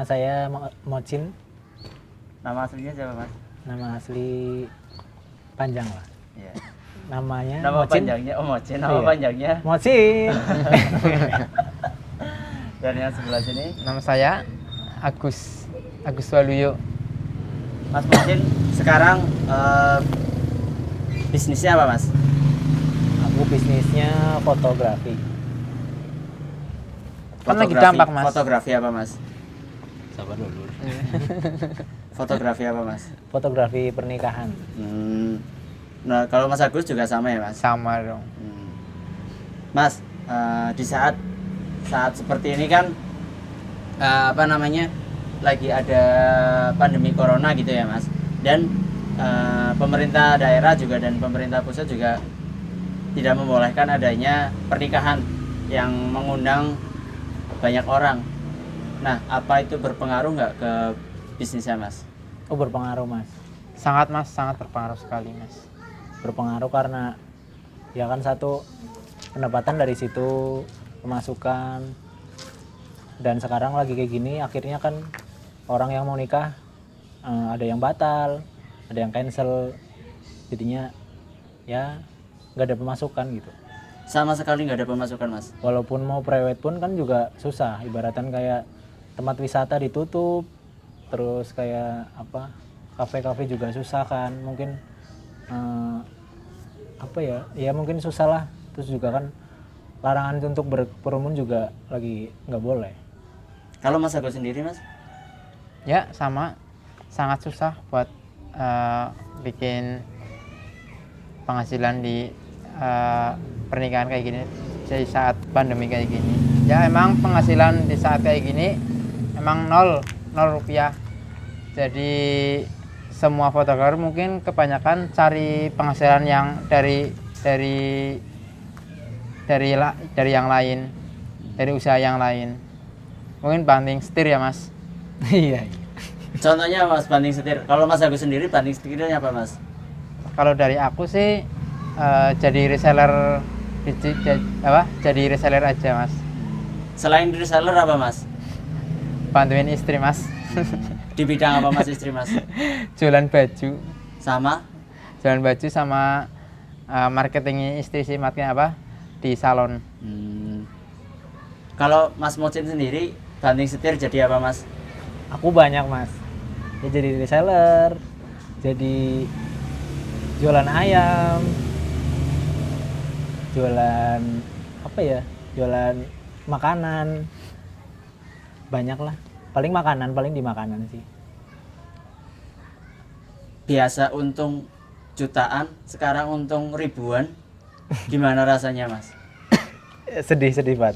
saya Mocin. Nama aslinya siapa Mas? Nama asli panjang lah. Iya. Namanya Nama Mocin. panjangnya Mocin, nama Iya. panjangnya. Mocin. Dan yang sebelah sini Nama saya Agus Waluyo. Mas Mocin sekarang bisnisnya apa Mas? Aku bisnisnya fotografi. Kan lagi dampak, Mas. Fotografi apa Mas? Sabar dulu. Fotografi apa Mas? Fotografi pernikahan. Nah kalau Mas Agus juga sama ya Mas? Sama dong. Mas, di saat seperti ini kan apa namanya lagi ada pandemi corona gitu ya Mas, dan pemerintah daerah juga dan pemerintah pusat juga tidak membolehkan adanya pernikahan yang mengundang banyak orang. Nah, apa itu berpengaruh nggak ke bisnisnya Mas? Oh, berpengaruh Mas. Sangat Mas, sangat berpengaruh sekali Mas. Berpengaruh karena ya kan satu pendapatan dari situ, pemasukan, dan sekarang lagi kayak gini akhirnya kan orang yang mau nikah ada yang batal, ada yang cancel, jadinya ya nggak ada pemasukan gitu. Sama sekali nggak ada pemasukan Mas. Walaupun mau prewed pun kan juga susah, ibaratkan kayak tempat wisata ditutup, terus kayak apa kafe-kafe juga susah kan, mungkin apa ya mungkin susah lah. Terus juga kan larangan untuk berkerumun juga lagi nggak boleh. Kalau Mas Agus sendiri Mas? Ya sama, sangat susah buat bikin penghasilan di pernikahan kayak gini di saat pandemi kayak gini. Ya emang penghasilan di saat kayak gini emang nol rupiah. Jadi semua fotografer mungkin kebanyakan cari penghasilan yang dari yang lain, dari usaha yang lain. Mungkin banting setir ya Mas. Iya. Contohnya Mas banting setir. Kalau Mas Agus sendiri banting setirnya apa Mas? Kalau dari aku sih jadi reseller jadi reseller aja Mas. Selain reseller apa Mas? Bantuin istri Mas. Di bidang apa Mas istri Mas? Jualan baju. Sama? Jualan baju sama marketingnya istri sih, marketing apa di salon. Kalau Mas Mocin sendiri banting setir jadi apa Mas? Aku banyak Mas. Ya jadi reseller, jadi jualan ayam, jualan apa ya? Jualan makanan. Banyak lah. Paling di makanan sih. Biasa untung jutaan, sekarang untung ribuan. Gimana rasanya Mas? Sedih Pak.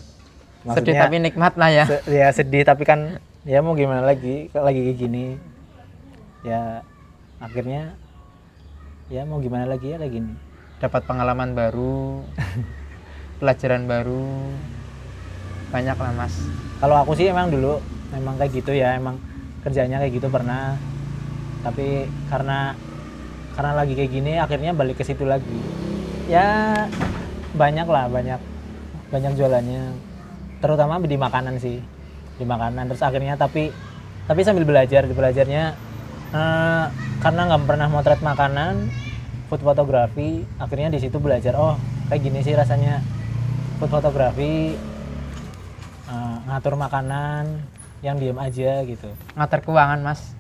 Sedih tapi nikmat lah ya. Ya sedih tapi kan ya mau gimana lagi kayak gini. Ya akhirnya ya mau gimana lagi ya kayak gini. Dapat pengalaman baru, pelajaran baru, banyak lah Mas. Kalau aku sih emang dulu memang kayak gitu ya, emang kerjanya kayak gitu pernah, tapi karena lagi kayak gini akhirnya balik ke situ lagi. Ya banyak jualannya, terutama di makanan sih, di makanan. Terus akhirnya tapi sambil belajarnya karena nggak pernah motret makanan, food fotografi, akhirnya di situ belajar, oh kayak gini sih rasanya food fotografi, ngatur makanan yang diem aja gitu. Ngatur keuangan Mas.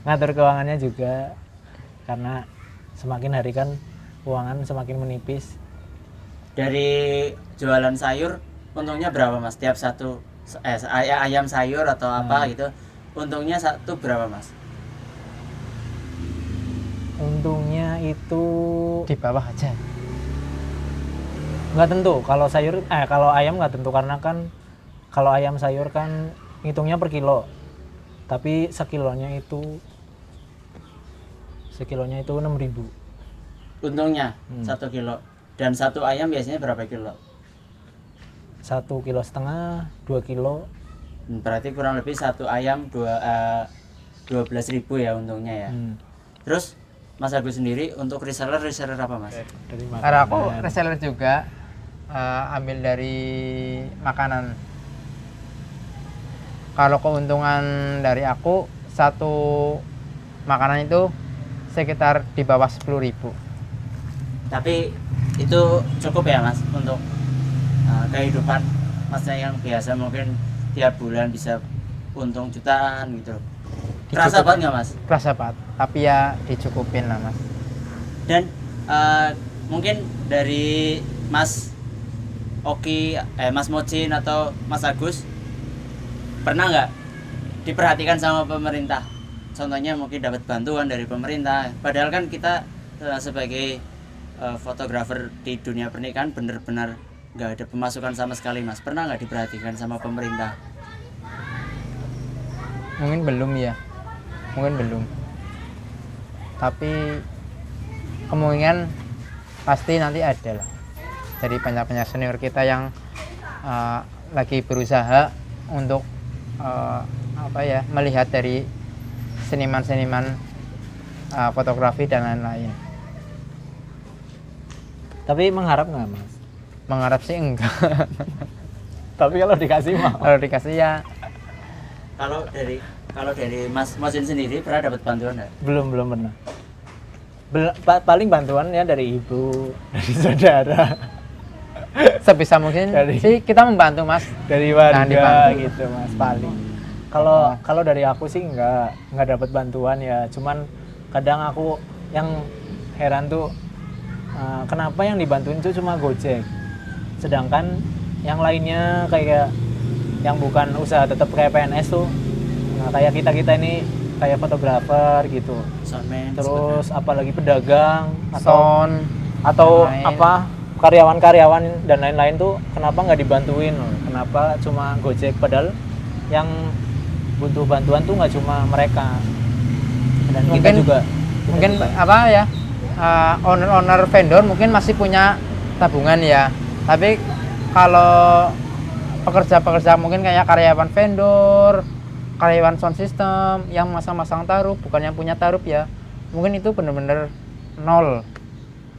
Ngatur keuangannya juga, karena semakin hari kan keuangan semakin menipis. Dari jualan sayur untungnya berapa Mas? Tiap satu ayam sayur atau apa gitu, untungnya satu berapa Mas? Untungnya itu Di bawah aja. nggak tentu. Kalau ayam nggak tentu, karena kan kalau ayam sayur kan ngitungnya per kilo, tapi sekilonya itu 6.000 Untungnya 1 kilo. Dan satu ayam biasanya berapa kilo? 1,5 kilo, 2 kilo. Berarti kurang lebih satu ayam 12.000 ya untungnya ya. Terus Mas Agus sendiri untuk reseller apa Mas? Karena aku reseller juga, ambil dari makanan. Kalau keuntungan dari aku, satu makanan itu sekitar di bawah 10.000. Tapi itu cukup ya mas untuk kehidupan masnya yang biasa mungkin tiap bulan bisa untung jutaan gitu. Kerasa banget nggak mas? Kerasa banget, tapi ya dicukupin lah mas. Dan mungkin dari Mas Oki, Mas Mocin atau Mas Agus pernah nggak diperhatikan sama pemerintah? Contohnya mungkin dapat bantuan dari pemerintah. Padahal kan kita sebagai fotografer di dunia pernikahan benar-benar nggak ada pemasukan sama sekali mas. Pernah nggak diperhatikan sama pemerintah? Mungkin belum ya, mungkin belum. Tapi kemungkinan pasti nanti ada lah. Dari banyak senior kita yang lagi berusaha untuk melihat dari seniman-seniman fotografi dan lain-lain. Tapi mengharap nggak mas? Mengharap sih enggak. Tapi kalau dikasih mau. Kalau dikasih ya Kalau dari Mas Mosin sendiri pernah dapat bantuan nggak? Belum pernah. Paling bantuan ya dari ibu, dari saudara, sebisa mungkin sih kita membantu mas. dari Jangan warga dibantu. gitu mas paling. Kalau dari aku sih nggak dapat bantuan ya. Cuman kadang aku yang heran tuh kenapa yang dibantuin tuh cuma Gojek, sedangkan yang lainnya kayak yang bukan usaha tetap kayak PNS tuh, nah kayak kita ini kayak fotografer gitu, Soundman, terus apalagi pedagang Sound atau lain. apa karyawan-karyawan dan lain-lain tuh kenapa nggak dibantuin loh? Kenapa cuma Gojek, padahal yang butuh bantuan tuh nggak cuma mereka dan kita Mungkin- juga mungkin apa ya, owner vendor mungkin masih punya tabungan ya, tapi kalau pekerja mungkin kayak karyawan vendor, karyawan sound system yang masang-masang taruh, bukan yang punya taruh ya, mungkin itu benar-benar nol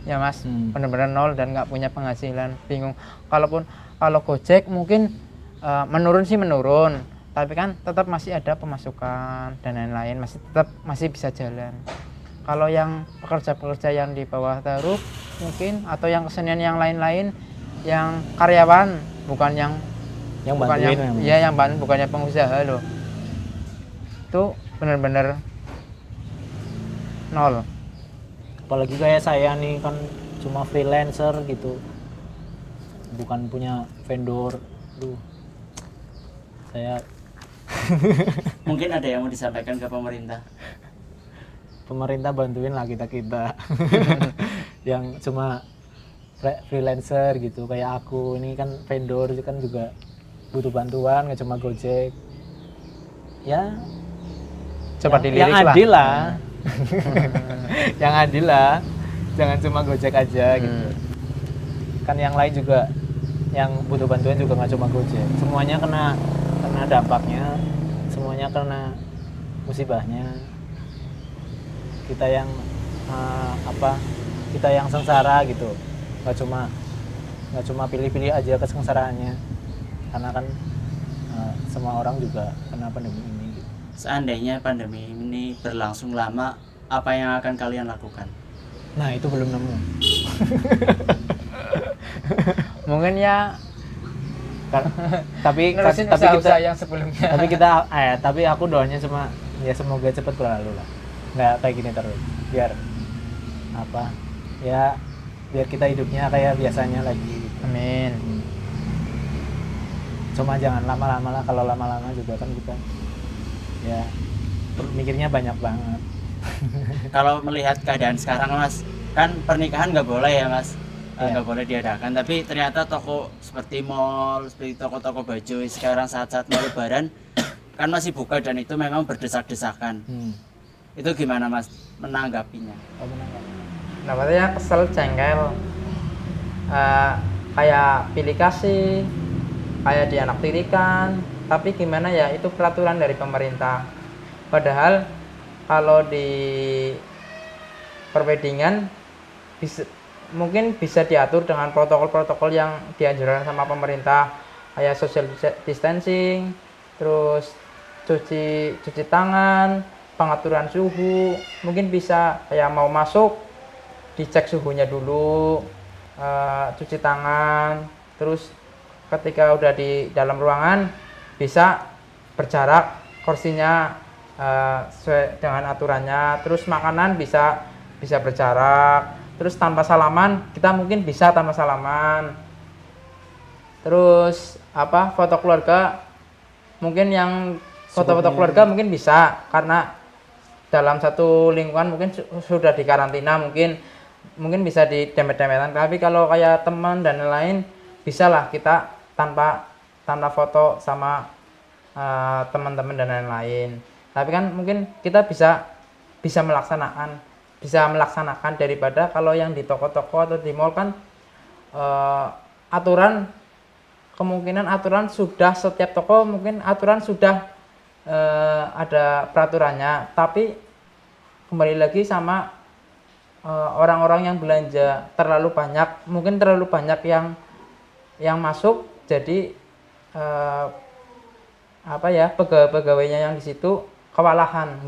ya mas. Benar-benar nol dan nggak punya penghasilan, bingung. Kalau Gojek mungkin menurun, tapi kan tetap masih ada pemasukan dan lain-lain, masih bisa jalan. Kalau yang pekerja yang di bawah taruh mungkin, atau yang kesenian yang lain-lain, yang karyawan bukan yang bantuin bukannya pengusaha loh, itu benar-benar nol. apalagi kayak saya nih kan cuma freelancer gitu, bukan punya vendor. Saya mungkin ada yang mau disampaikan ke pemerintah bantuin lah kita yang cuma freelancer gitu kayak aku ini kan vendor kan juga butuh bantuan, nggak cuma Gojek ya. Coba dilirik yang adil lah. Yang adil lah, jangan cuma Gojek aja gitu. Kan yang lain juga yang butuh bantuan juga nggak cuma Gojek, semuanya kena dampaknya, semuanya kena musibahnya. Kita yang kita yang sengsara gitu, nggak cuma pilih-pilih aja kesengsaraannya, karena kan semua orang juga kena pandemi ini gitu. Seandainya pandemi ini berlangsung lama, apa yang akan kalian lakukan? Nah itu belum nemu. Mungkin ya tapi nerusin kita usaha-usaha yang sebelumnya. tapi aku doanya cuma ya semoga cepat berlalu lah, nggak kayak gini terus, biar kita hidupnya kayak biasanya lagi. Amin. Cuma jangan lama-lama lah, kalau lama-lama juga kan kita ya mikirnya banyak banget. Kalau melihat keadaan sekarang mas, kan pernikahan nggak boleh ya mas, nggak boleh diadakan, tapi ternyata toko seperti mall, seperti toko-toko baju sekarang saat-saat mau lebaran kan masih buka, dan itu memang berdesak-desakan. Itu gimana mas menanggapinya? Dapatnya kesel, jengkel, kayak pilih kasih, kayak dianaktirikan. Tapi gimana ya, itu peraturan dari pemerintah. Padahal kalau di perwedingan mungkin bisa diatur dengan protokol-protokol yang dianjurkan sama pemerintah, kayak social distancing, terus cuci tangan, pengaturan suhu, mungkin bisa kayak mau masuk dicek suhunya dulu, cuci tangan, terus ketika udah di dalam ruangan bisa berjarak kursinya sesuai dengan aturannya, terus makanan bisa berjarak, terus tanpa salaman kita mungkin bisa tanpa salaman, terus foto keluarga mungkin yang foto-foto keluarga mungkin bisa karena dalam satu lingkungan mungkin sudah dikarantina, mungkin bisa di demet-demetan, tapi kalau kayak teman dan lain bisa lah kita tanpa foto sama teman-teman dan lain-lain. Tapi kan mungkin kita bisa melaksanakan daripada kalau yang di toko-toko atau di mall kan kemungkinan aturan sudah setiap toko mungkin aturan sudah ada peraturannya, tapi kembali lagi sama orang-orang yang belanja terlalu banyak yang masuk, jadi pegawainya yang di situ kewalahan,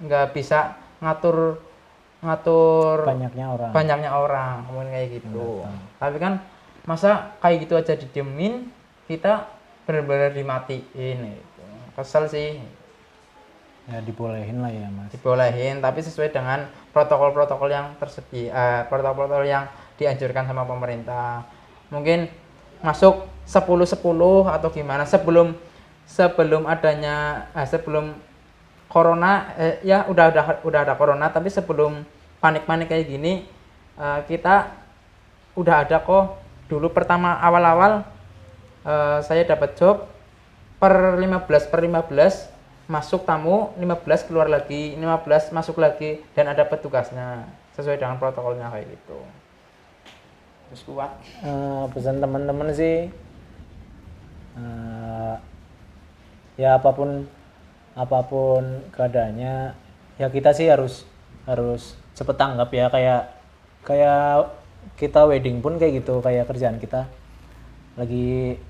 nggak bisa ngatur banyaknya orang kemudian kayak gitu. Tapi kan masa kayak gitu aja didiemin, kita benar-benar dimatiin gitu. Kesel sih. Ya dibolehin lah ya Mas. Dibolehin, tapi sesuai dengan protokol-protokol yang tersedia, protokol-protokol yang dianjurkan sama pemerintah. Mungkin masuk 10-10 atau gimana sebelum corona, ya udah ada corona, tapi sebelum panik-panik kayak gini kita udah ada kok. Dulu pertama awal-awal saya dapat job per 15 masuk tamu, 15 keluar lagi, 15 masuk lagi, dan ada petugasnya sesuai dengan protokolnya kayak gitu. Terus kuat. Pesan teman-teman sih ya apapun keadaannya ya kita sih harus cepet tanggap ya, kayak kita wedding pun kayak gitu, kayak kerjaan kita lagi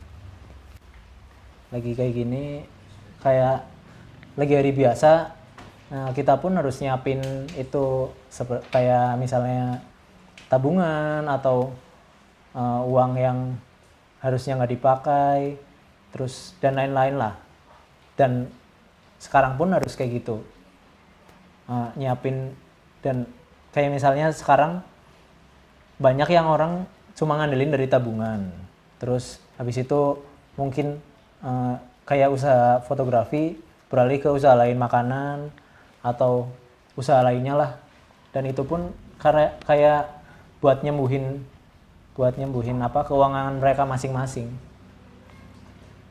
kayak gini, kayak lagi hari biasa. Nah, kita pun harus nyiapin itu kayak misalnya tabungan atau uang yang harusnya nggak dipakai, terus dan lain-lain lah. Dan sekarang pun harus kayak gitu, nyiapin. Dan kayak misalnya sekarang banyak yang orang cuma ngandelin dari tabungan, terus habis itu mungkin kayak usaha fotografi beralih ke usaha lain, makanan atau usaha lainnya lah. Dan itu pun karena kayak buat nyembuhin keuangan mereka masing-masing.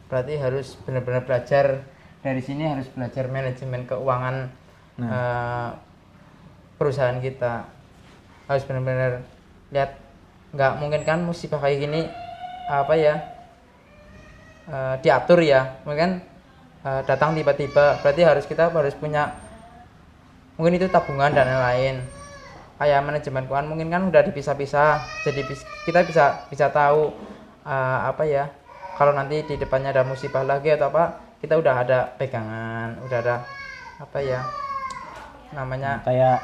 Berarti harus benar-benar belajar dari sini, harus belajar manajemen keuangan perusahaan kita. Harus benar-benar lihat, nggak mungkin kan musibah kayak gini diatur ya, mungkin datang tiba-tiba. Berarti kita harus punya mungkin itu tabungan dan lain-lain. Kayak manajemen keuangan mungkin kan udah dipisah-pisah, jadi kita bisa tahu kalau nanti di depannya ada musibah lagi atau kita udah ada pegangan, udah ada kayak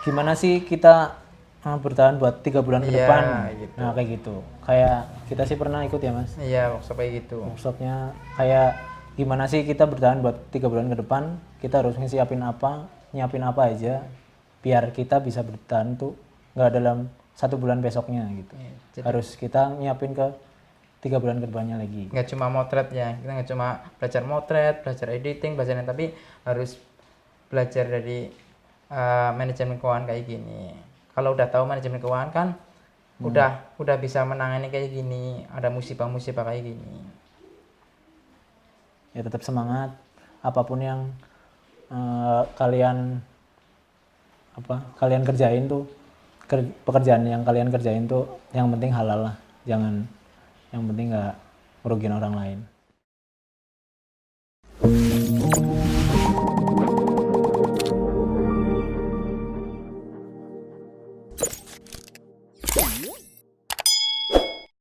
gimana sih kita bertahan buat 3 bulan ke depan gitu. Nah kayak gitu, kayak kita sih pernah ikut ya Mas. Iya, workshop kayak gitu. Workshopnya kayak gimana sih kita bertahan buat 3 bulan ke depan, kita harus nyiapin apa aja biar kita bisa bertahan tuh nggak dalam 1 bulan besoknya gitu. Harus kita nyiapin ke 3 bulan ke depannya lagi. Nggak cuma motret ya, kita nggak cuma belajar motret, belajar editing, tapi harus belajar dari manajemen keuangan kayak gini. Kalau udah tahu manajemen keuangan kan udah bisa menangani kayak gini, ada musibah-musibah kayak gini. Ya tetap semangat, apapun yang kalian kerjain tuh, pekerjaan yang kalian kerjain tuh yang penting halal lah, yang penting nggak merugikan orang lain.